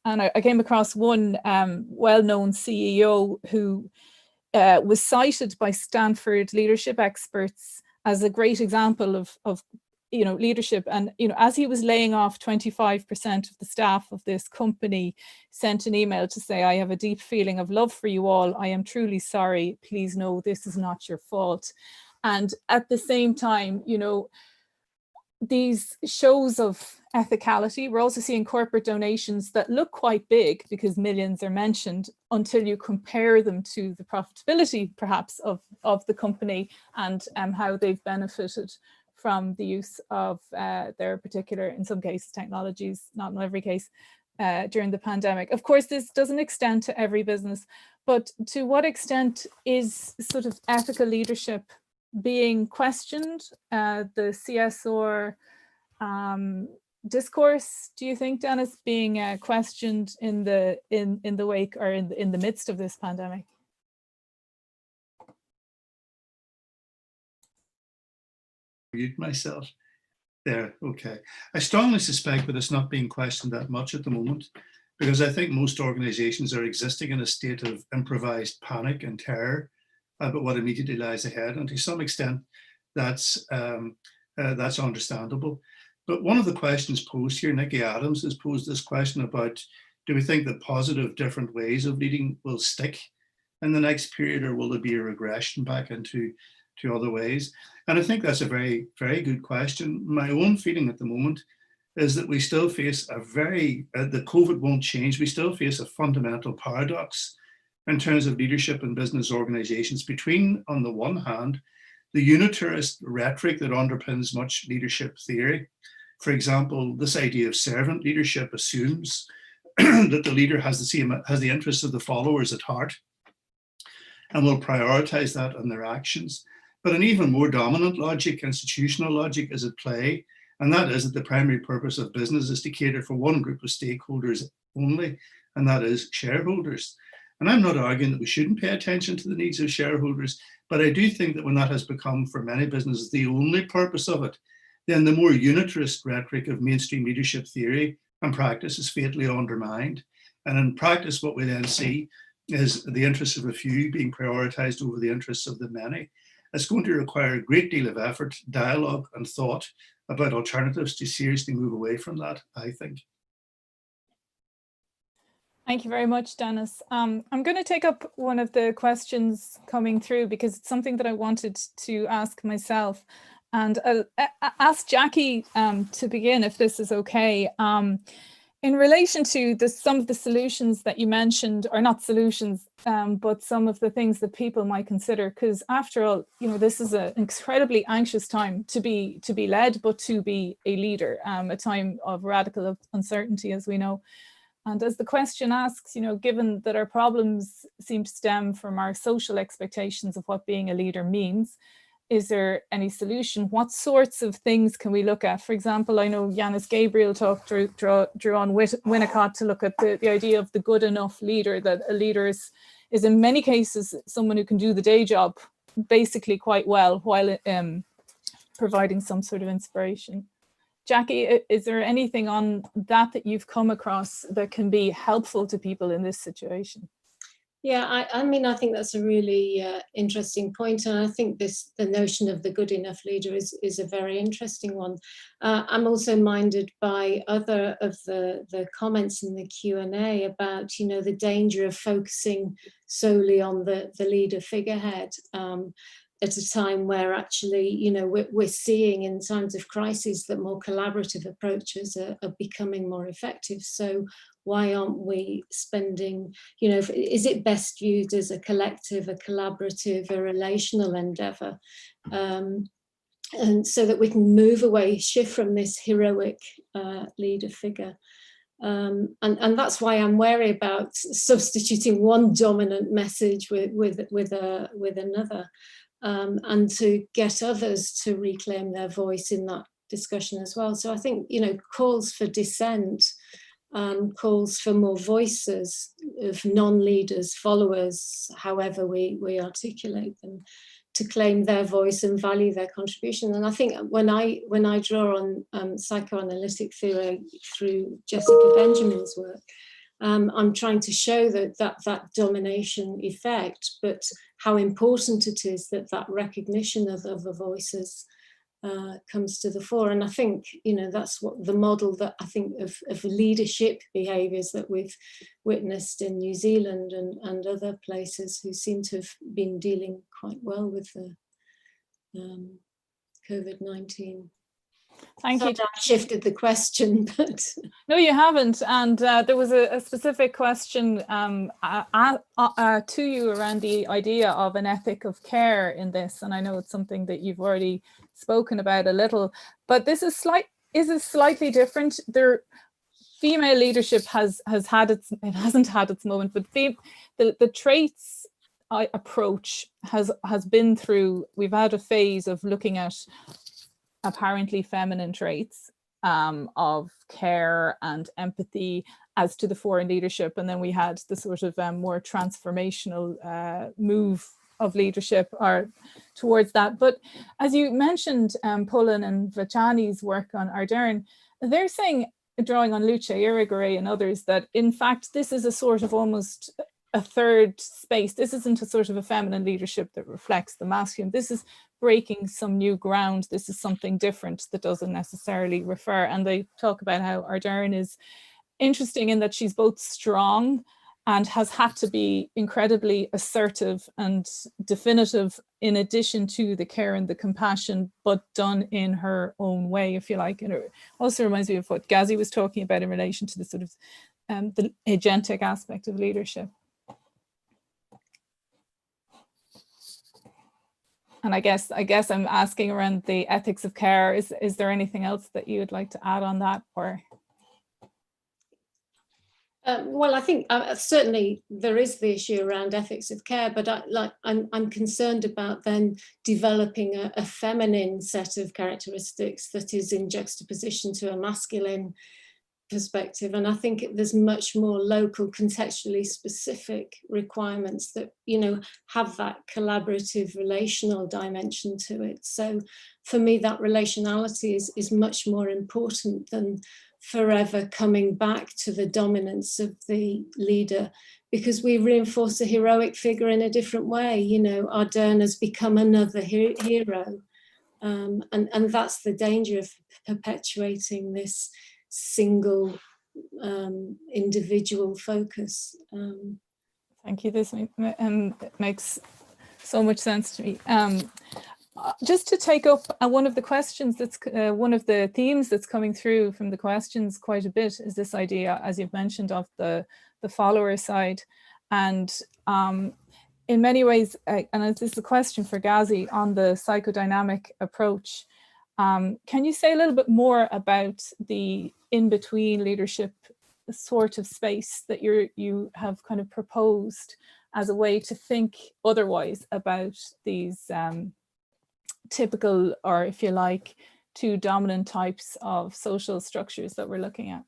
And I came across one well-known CEO who was cited by Stanford leadership experts as a great example of leadership. And as he was laying off 25% of the staff of this company, sent an email to say, "I have a deep feeling of love for you all. I am truly sorry. Please know this is not your fault." And at the same time, these shows of ethicality, we're also seeing corporate donations that look quite big because millions are mentioned, until you compare them to the profitability perhaps of the company, and how they've benefited from the use of their particular, in some cases, technologies, not in every case, during the pandemic. Of course, this doesn't extend to every business, but to what extent is sort of ethical leadership being questioned? The CSR discourse, do you think, Dennis, being questioned in the wake, or in the midst of this pandemic? Mute myself there. Okay. I strongly suspect that it's not being questioned that much at the moment, because I think most organizations are existing in a state of improvised panic and terror about what immediately lies ahead. And to some extent, that's understandable. But one of the questions posed here, Nikki Adams has posed this question about, do we think that positive different ways of leading will stick in the next period, or will there be a regression back into other ways? And I think that's a very, very good question. My own feeling at the moment is that we still face that COVID won't change. We still face a fundamental paradox in terms of leadership and business organizations between, on the one hand, the unitarist rhetoric that underpins much leadership theory. For example, this idea of servant leadership assumes that the leader has the interests of the followers at heart and will prioritize that in their actions. But an even more dominant logic, institutional logic, is at play, and that is that the primary purpose of business is to cater for one group of stakeholders only, and that is shareholders. And I'm not arguing that we shouldn't pay attention to the needs of shareholders, but I do think that when that has become, for many businesses, the only purpose of it, then the more unitarist rhetoric of mainstream leadership theory and practice is fatally undermined. And in practice, what we then see is the interests of a few being prioritized over the interests of the many. It's going to require a great deal of effort, dialogue, and thought about alternatives to seriously move away from that, I think. Thank you very much, Dennis. I'm going to take up one of the questions coming through, because it's something that I wanted to ask myself. And I'll ask Jackie to begin, if this is okay. In relation to some of the solutions that you mentioned, or not solutions, but some of the things that people might consider, because after all, this is an incredibly anxious time to be led, but to be a leader, a time of radical uncertainty, as we know. And as the question asks, given that our problems seem to stem from our social expectations of what being a leader means, is there any solution? What sorts of things can we look at? For example, I know Yanis Gabriel drew on Winnicott to look at the idea of the good enough leader, that a leader is in many cases someone who can do the day job basically quite well, while providing some sort of inspiration. Jackie, is there anything on that you've come across that can be helpful to people in this situation? Yeah, I think that's a really interesting point, and I think the notion of the good enough leader is a very interesting one. I'm also minded by other of the comments in the Q&A about the danger of focusing solely on the leader figurehead. at a time where actually, you know, we're seeing in times of crisis that more collaborative approaches are becoming more effective. So why aren't we spending, you know, is it best viewed as a collective, a collaborative, a relational endeavor? And so that we can move away, shift from this heroic leader figure. And that's why I'm wary about substituting one dominant message with another, and to get others to reclaim their voice in that discussion as well. So I think, you know, calls for dissent, calls for more voices of non-leaders, followers, however we articulate them, to claim their voice and value their contribution. And I think when I draw on psychoanalytic theory through Jessica Benjamin's work, I'm trying to show that domination effect, but how important it is that recognition of other voices comes to the fore. And I think, you know, that's what the model that I think of leadership behaviours that we've witnessed in New Zealand and other places who seem to have been dealing quite well with the COVID-19. Thank you. I shifted the question, but no, you haven't. And there was a specific question to you around the idea of an ethic of care in this, and I know it's something that you've already spoken about a little, but this is slightly different. Female leadership hasn't had its moment, but the traits approach has been through. We've had a phase of looking at apparently feminine traits of care and empathy as to the fore in leadership, and then we had the sort of more transformational move of leadership or towards that. But as you mentioned, Pullen and Vachani's work on Ardern, they're saying, drawing on Luce Irigaray and others, that in fact this is a sort of almost a third space. This isn't a sort of a feminine leadership that reflects the masculine. This is breaking some new ground. This is something different that doesn't necessarily refer. And they talk about how Ardern is interesting in that she's both strong and has had to be incredibly assertive and definitive in addition to the care and the compassion, but done in her own way, if you like. And it also reminds me of what Ghazi was talking about in relation to the sort of the agentic aspect of leadership. And I guess I'm asking around the ethics of care. Is there anything else that you would like to add on that, or? Well, I think certainly there is the issue around ethics of care, but I'm concerned about then developing a feminine set of characteristics that is in juxtaposition to a masculine perspective. And I think there's much more local, contextually specific requirements that, you know, have that collaborative relational dimension to it. So for me, that relationality is much more important than forever coming back to the dominance of the leader, because we reinforce a heroic figure in a different way. You know, Ardern has become another hero. And that's the danger of perpetuating this single individual focus. Thank you. This makes so much sense to me. Just to take up one of the questions that's one of the themes that's coming through from the questions quite a bit is this idea, as you've mentioned, of the follower side. And in many ways, and this is a question for Ghazi on the psychodynamic approach. Can you say a little bit more about the in-between leadership sort of space that you have kind of proposed as a way to think otherwise about these typical, or if you like, two dominant types of social structures that we're looking at?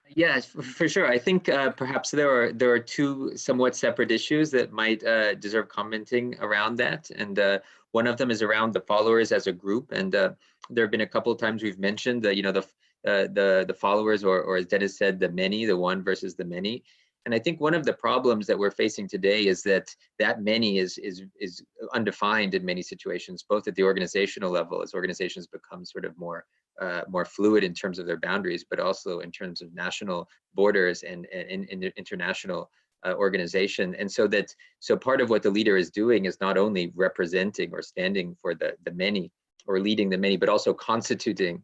Yes, for sure. I think perhaps there are two somewhat separate issues that might deserve commenting around that. And one of them is around the followers as a group. And there have been a couple of times we've mentioned that, you know, the followers, or as Dennis said, the many, the one versus the many. And I think one of the problems that we're facing today is that many is undefined in many situations, both at the organizational level, as organizations become sort of more fluid in terms of their boundaries, but also in terms of national borders and international organization. And so part of what the leader is doing is not only representing or standing for the many or leading the many, but also constituting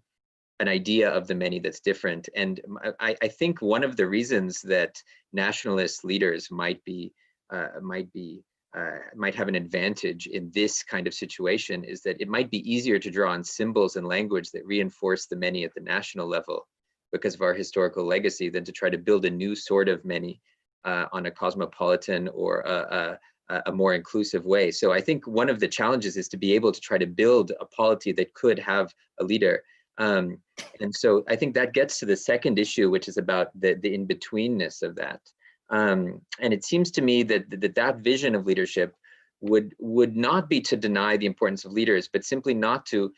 an idea of the many that's different. And I think one of the reasons that nationalist leaders might have an advantage in this kind of situation is that it might be easier to draw on symbols and language that reinforce the many at the national level because of our historical legacy than to try to build a new sort of many on a cosmopolitan or a more inclusive way. So I think one of the challenges is to be able to try to build a polity that could have a leader. And so I think that gets to the second issue, which is about the in-betweenness of that. And it seems to me that vision of leadership would not be to deny the importance of leaders, but simply not to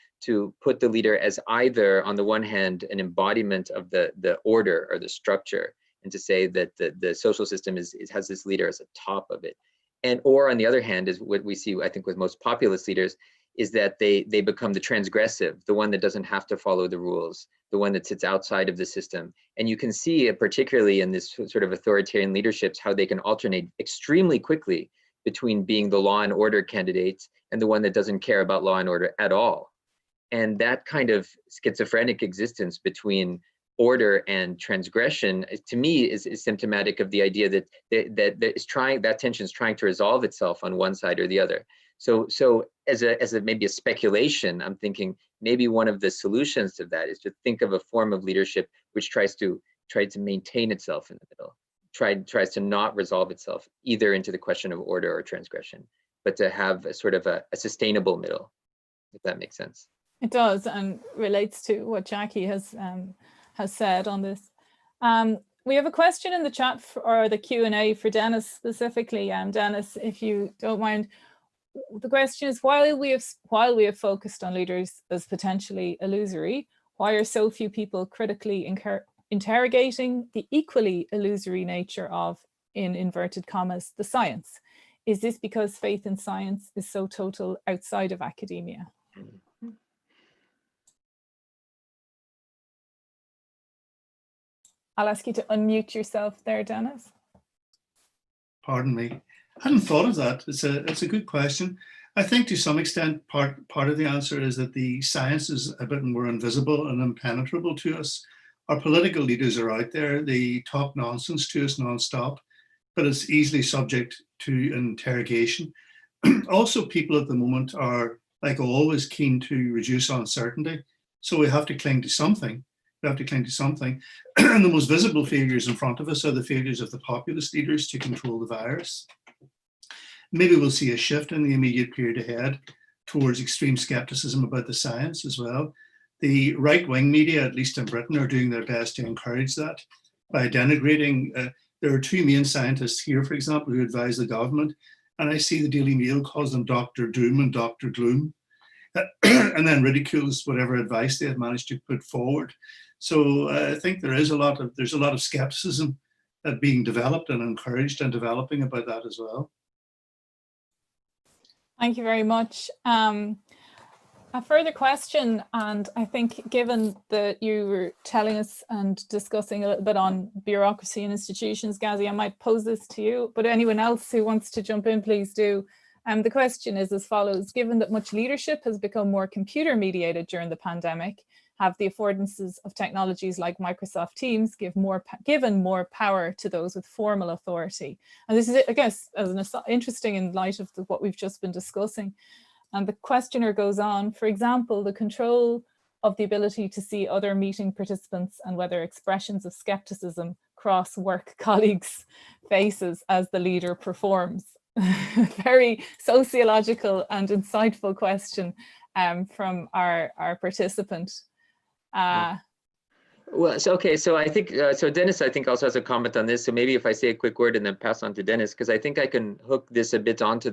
put the leader as either, on the one hand, an embodiment of the order or the structure, and to say that the social system has this leader as a top of it. Or on the other hand, is what we see, I think, with most populist leaders, is that they become the transgressive, the one that doesn't have to follow the rules, the one that sits outside of the system. And you can see, particularly in this sort of authoritarian leaderships, how they can alternate extremely quickly between being the law and order candidate and the one that doesn't care about law and order at all. And that kind of schizophrenic existence between order and transgression, to me, is symptomatic of the idea that that tension is trying to resolve itself on one side or the other. So as maybe a speculation, I'm thinking maybe one of the solutions to that is to think of a form of leadership which tries to maintain itself in the middle, tries to not resolve itself either into the question of order or transgression, but to have a sort of a sustainable middle, if that makes sense. It does, and relates to what Jackie has said on this. We have a question in the chat or the Q&A for Dennis specifically. Dennis, if you don't mind, the question is, while we have focused on leaders as potentially illusory, why are so few people critically interrogating the equally illusory nature of, in inverted commas, the science? Is this because faith in science is so total outside of academia? I'll ask you to unmute yourself there, Dennis. Pardon me. I hadn't thought of that. It's a good question. I think to some extent part of the answer is that the science is a bit more invisible and impenetrable to us. Our political leaders are out there. They talk nonsense to us non-stop, but it's easily subject to interrogation. Also, people at the moment are, like always, keen to reduce uncertainty. So we have to cling to something. And the most visible failures in front of us are the failures of the populist leaders to control the virus. Maybe we'll see a shift in the immediate period ahead towards extreme skepticism about the science as well. The right-wing media, at least in Britain, are doing their best to encourage that by denigrating. There are two main scientists here, for example, who advise the government, and I see the Daily Mail calls them Dr. Doom and Dr. Gloom, and then ridicules whatever advice they had managed to put forward. So I think there's a lot of skepticism being developed and encouraged and developing about that as well. Thank you very much. A further question, and I think given that you were telling us and discussing a little bit on bureaucracy and institutions, Ghazi, I might pose this to you, but anyone else who wants to jump in, please do. The question is as follows: given that much leadership has become more computer mediated during the pandemic, have the affordances of technologies like Microsoft Teams given more power to those with formal authority? And this is, I guess, as interesting in light of what we've just been discussing. And the questioner goes on, for example, the control of the ability to see other meeting participants and whether expressions of skepticism cross work colleagues' faces as the leader performs. Very sociological and insightful question from our participant. Well, so I think, so Dennis, I think also has a comment on this. So maybe if I say a quick word and then pass on to Dennis, because I think I can hook this a bit onto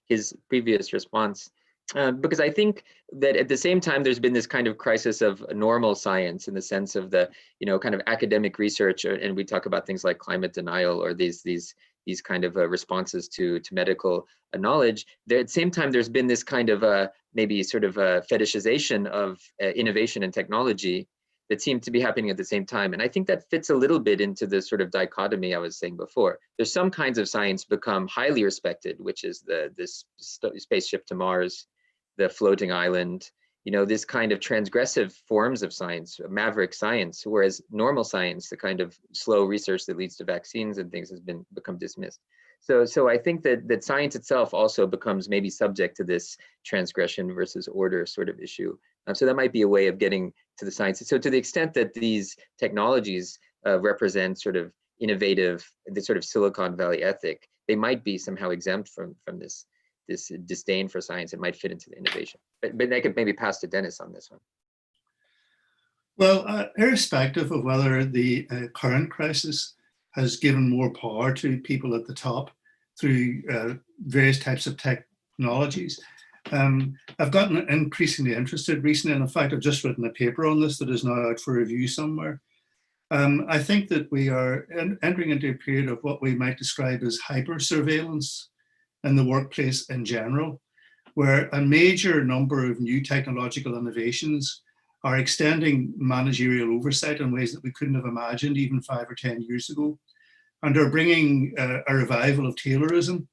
his previous response. Because I think that at the same time, there's been this kind of crisis of normal science in the sense of the, kind of academic research, and we talk about things like climate denial or these kind of responses to medical knowledge. There, at the same time, there's been this kind of maybe sort of a fetishization of innovation and technology that seem to be happening at the same time. And I think that fits a little bit into the sort of dichotomy I was saying before. There's some kinds of science become highly respected, which is this spaceship to Mars, the floating island, you know, this kind of transgressive forms of science, maverick science, whereas normal science, the kind of slow research that leads to vaccines and things, has become dismissed. So I think that science itself also becomes maybe subject to this transgression versus order sort of issue. So that might be a way of getting to the science. So to the extent that these technologies represent sort of innovative, the sort of Silicon Valley ethic, they might be somehow exempt from this disdain for science. It might fit into the innovation. But I could maybe pass to Dennis on this one. Well, irrespective of whether the current crisis has given more power to people at the top through various types of technologies, I've gotten increasingly interested recently, and in fact, I've just written a paper on this that is now out for review somewhere. I think that we are entering into a period of what we might describe as hyper-surveillance in the workplace in general, where a major number of new technological innovations are extending managerial oversight in ways that we couldn't have imagined even 5 or 10 years ago, and are bringing a revival of Taylorism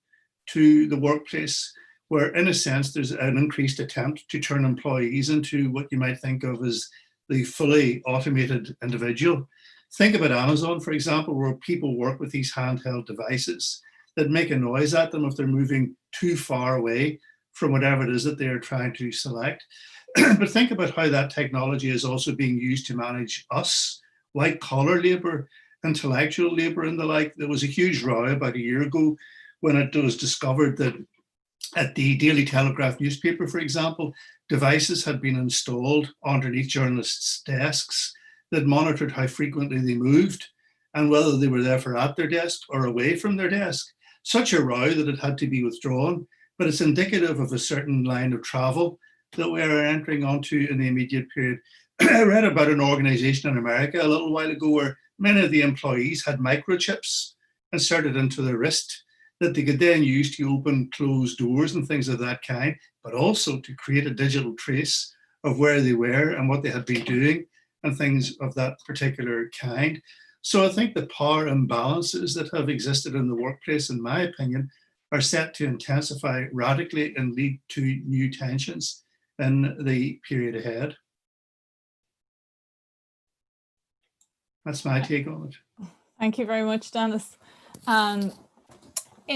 to the workplace, where in a sense there's an increased attempt to turn employees into what you might think of as the fully automated individual. Think about Amazon, for example, where people work with these handheld devices that make a noise at them if they're moving too far away from whatever it is that they're trying to select. But think about how that technology is also being used to manage us, white collar labor, intellectual labor and the like. There was a huge row about a year ago when it was discovered that at the Daily Telegraph newspaper, for example, devices had been installed underneath journalists' desks that monitored how frequently they moved and whether they were therefore at their desk or away from their desk. Such a row that it had to be withdrawn, but it's indicative of a certain line of travel that we are entering onto in the immediate period. I read about an organization in America a little while ago where many of the employees had microchips inserted into their wrist that they could then use to open closed doors and things of that kind, but also to create a digital trace of where they were and what they had been doing and things of that particular kind. So I think the power imbalances that have existed in the workplace, in my opinion, are set to intensify radically and lead to new tensions in the period ahead. That's my take on it. Thank you very much, Dennis.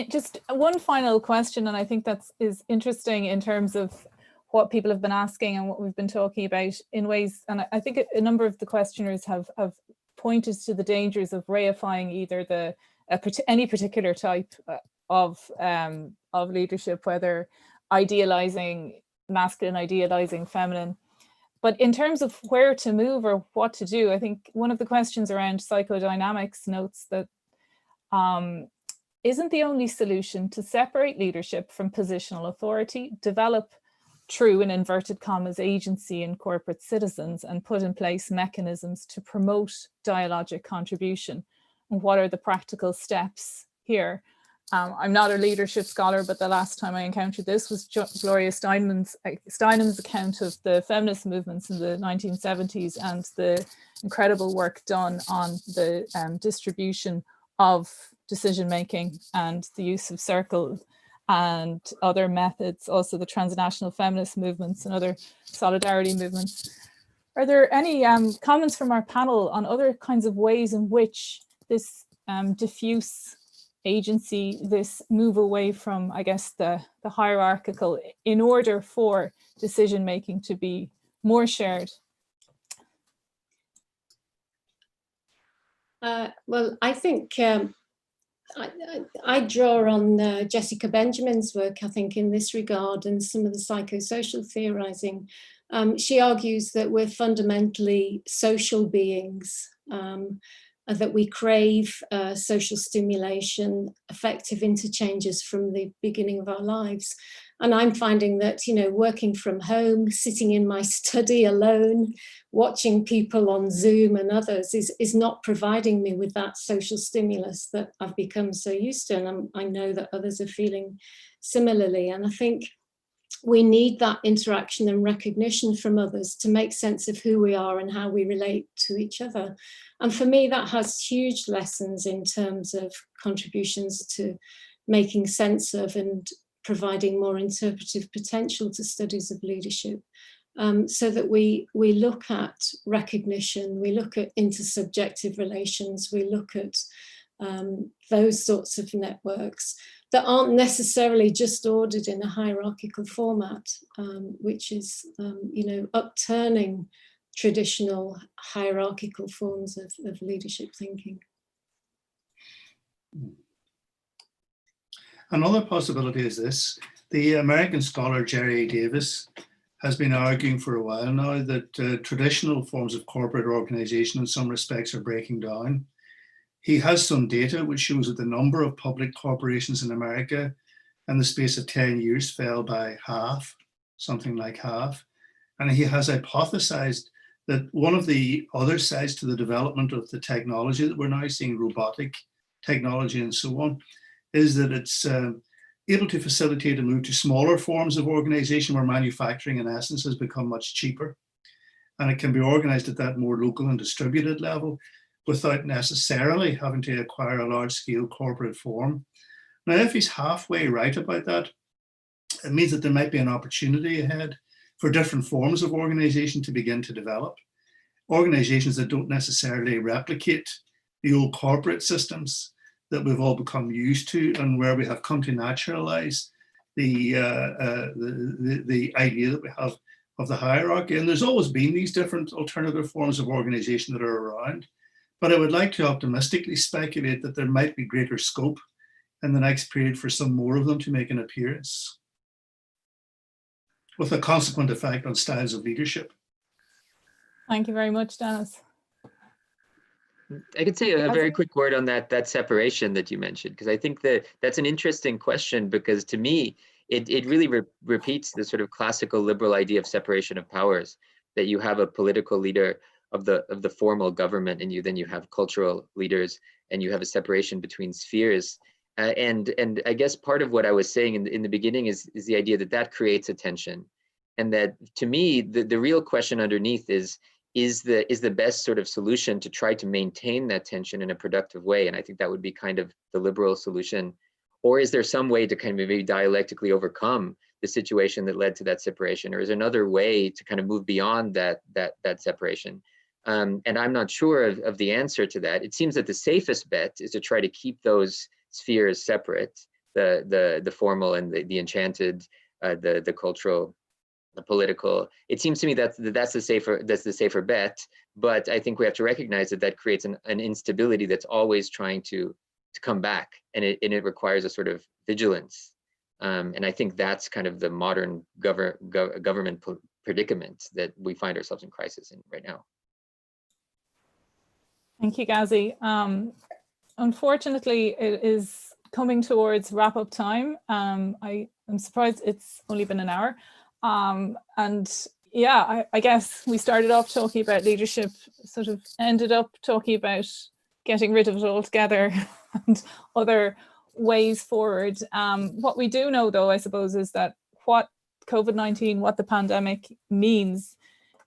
Just one final question, and I think that is interesting in terms of what people have been asking and what we've been talking about in ways, and I think a number of the questioners have pointed to the dangers of reifying either any particular type of leadership, whether idealizing masculine, idealizing feminine. But in terms of where to move or what to do, I think one of the questions around psychodynamics notes that isn't the only solution to separate leadership from positional authority, develop true, in inverted commas, agency in corporate citizens, and put in place mechanisms to promote dialogic contribution. And what are the practical steps here? I'm not a leadership scholar, but the last time I encountered this was Gloria Steinem's account of the feminist movements in the 1970s and the incredible work done on the distribution of decision-making and the use of circle and other methods, also the transnational feminist movements and other solidarity movements. Are there any comments from our panel on other kinds of ways in which this diffuse agency, this move away from, I guess, the hierarchical, in order for decision-making to be more shared? Well, I think I draw on Jessica Benjamin's work, I think, in this regard, and some of the psychosocial theorizing. She argues that we're fundamentally social beings, that we crave social stimulation, affective interchanges from the beginning of our lives. And I'm finding that, you know, working from home, sitting in my study alone, watching people on Zoom and others is not providing me with that social stimulus that I've become so used to. And I know that others are feeling similarly. And I think we need that interaction and recognition from others to make sense of who we are and how we relate to each other. And for me, that has huge lessons in terms of contributions to making sense of and providing more interpretive potential to studies of leadership, so that we look at recognition, we look at intersubjective relations, we look at those sorts of networks that aren't necessarily just ordered in a hierarchical format, which is, upturning traditional hierarchical forms of leadership thinking. Another possibility is this. The American scholar Jerry A. Davis has been arguing for a while now that traditional forms of corporate organization in some respects are breaking down. He has some data which shows that the number of public corporations in America in the space of 10 years fell by half, something like half. And he has hypothesized that one of the other sides to the development of the technology that we're now seeing, robotic technology and so on, is that it's able to facilitate a move to smaller forms of organization where manufacturing in essence has become much cheaper. And it can be organized at that more local and distributed level without necessarily having to acquire a large-scale corporate form. Now, if he's halfway right about that, it means that there might be an opportunity ahead for different forms of organization to begin to develop. Organizations that don't necessarily replicate the old corporate systems that we've all become used to and where we have come to naturalize the idea that we have of the hierarchy. And there's always been these different alternative forms of organization that are around. But I would like to optimistically speculate that there might be greater scope in the next period for some more of them to make an appearance, with a consequent effect on styles of leadership. Thank you very much, Dennis. I could say a very quick word on that separation that you mentioned, because I think that that's an interesting question, because to me, it really repeats the sort of classical liberal idea of separation of powers, that you have a political leader of the formal government, and then you have cultural leaders, and you have a separation between spheres. And I guess part of what I was saying in the beginning is the idea that creates a tension, and that to me the real question underneath is the best sort of solution to try to maintain that tension in a productive way. And I think that would be kind of the liberal solution. Or is there some way to kind of maybe dialectically overcome the situation that led to that separation? Or is there another way to kind of move beyond that separation? And I'm not sure of the answer to that. It seems that the safest bet is to try to keep those spheres separate, the formal and the enchanted, the cultural, the political. It seems to me that's the safer bet. But I think we have to recognize that creates an instability that's always trying to come back, and it requires a sort of vigilance. And I think that's kind of the modern government predicament that we find ourselves in crisis in right now. Thank you, Ghazi. Unfortunately, it is coming towards wrap-up time. I'm surprised it's only been an hour. And yeah, I guess we started off talking about leadership, sort of ended up talking about getting rid of it altogether and other ways forward. What we do know, though, I suppose, is that what COVID-19, what the pandemic means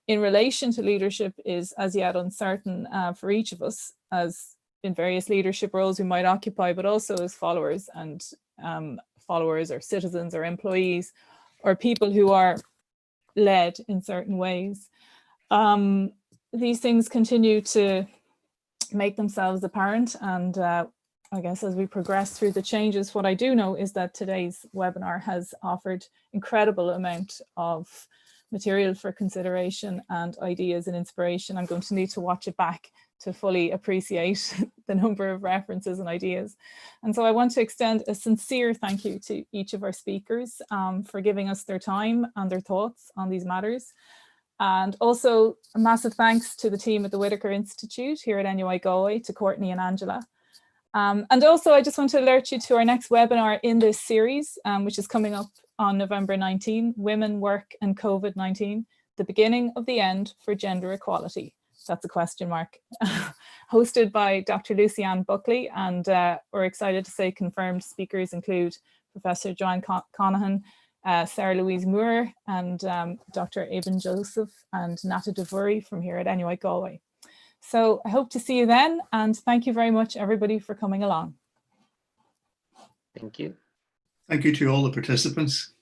in relation to leadership is as yet uncertain for each of us, as in various leadership roles we might occupy, but also as followers or citizens or employees or people who are led in certain ways. These things continue to make themselves apparent, and I guess as we progress through the changes, what I do know is that today's webinar has offered incredible amount of material for consideration and ideas and inspiration. I'm going to need to watch it back to fully appreciate the number of references and ideas. And so I want to extend a sincere thank you to each of our speakers for giving us their time and their thoughts on these matters. And also a massive thanks to the team at the Whitaker Institute here at NUI Galway, to Courtney and Angela. And also I just want to alert you to our next webinar in this series, which is coming up on November 19, Women, Work and COVID-19, the beginning of the end for gender equality. That's a question mark. Hosted by Dr. Lucy-Anne Buckley, and we're excited to say confirmed speakers include Professor Joanne Conahan, Sarah Louise Moore and Dr. Eben Joseph and Nata Devuri from here at NUI Galway. So I hope to see you then, and thank you very much everybody for coming along. Thank you. Thank you to all the participants.